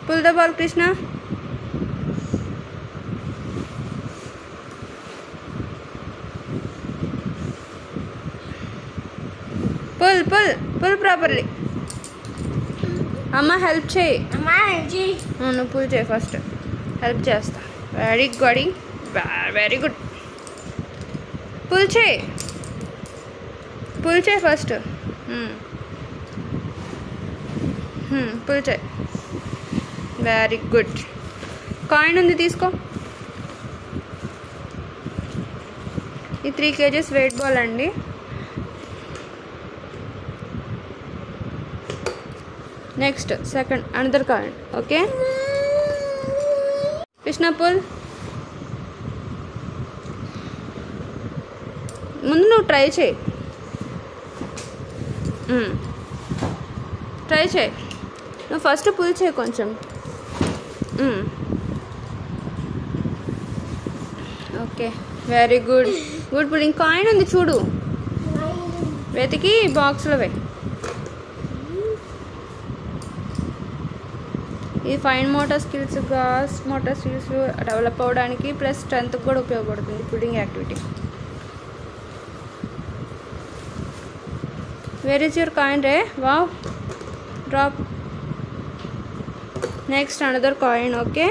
Pull the ball, Krishna. Pull properly. Amma, help chey. Amma, help chey. No, pull chey first. Help chesta. Very good. Pull chey first. Pull chey. Very good. Coin undi తీసుకో. ఈ 3 kgs weight ball అండి. Next, second, another coin. Okay. Krishna, pull. ముందు నువ్వు try చేయి. నువ్వు first pull చేయి కొంచెం. Okay, very good. Pulling. Coin ఉంది చూడు, వెతికి బాక్స్లో వేయి. ఈ fine motor skills, gross motor skills develop అవ్వడానికి ప్లస్ స్ట్రెంత్కి కూడా ఉపయోగపడుతుంది pulling activity. Where is your coin, Ray? Wow. Drop. Next, another coin. Okay.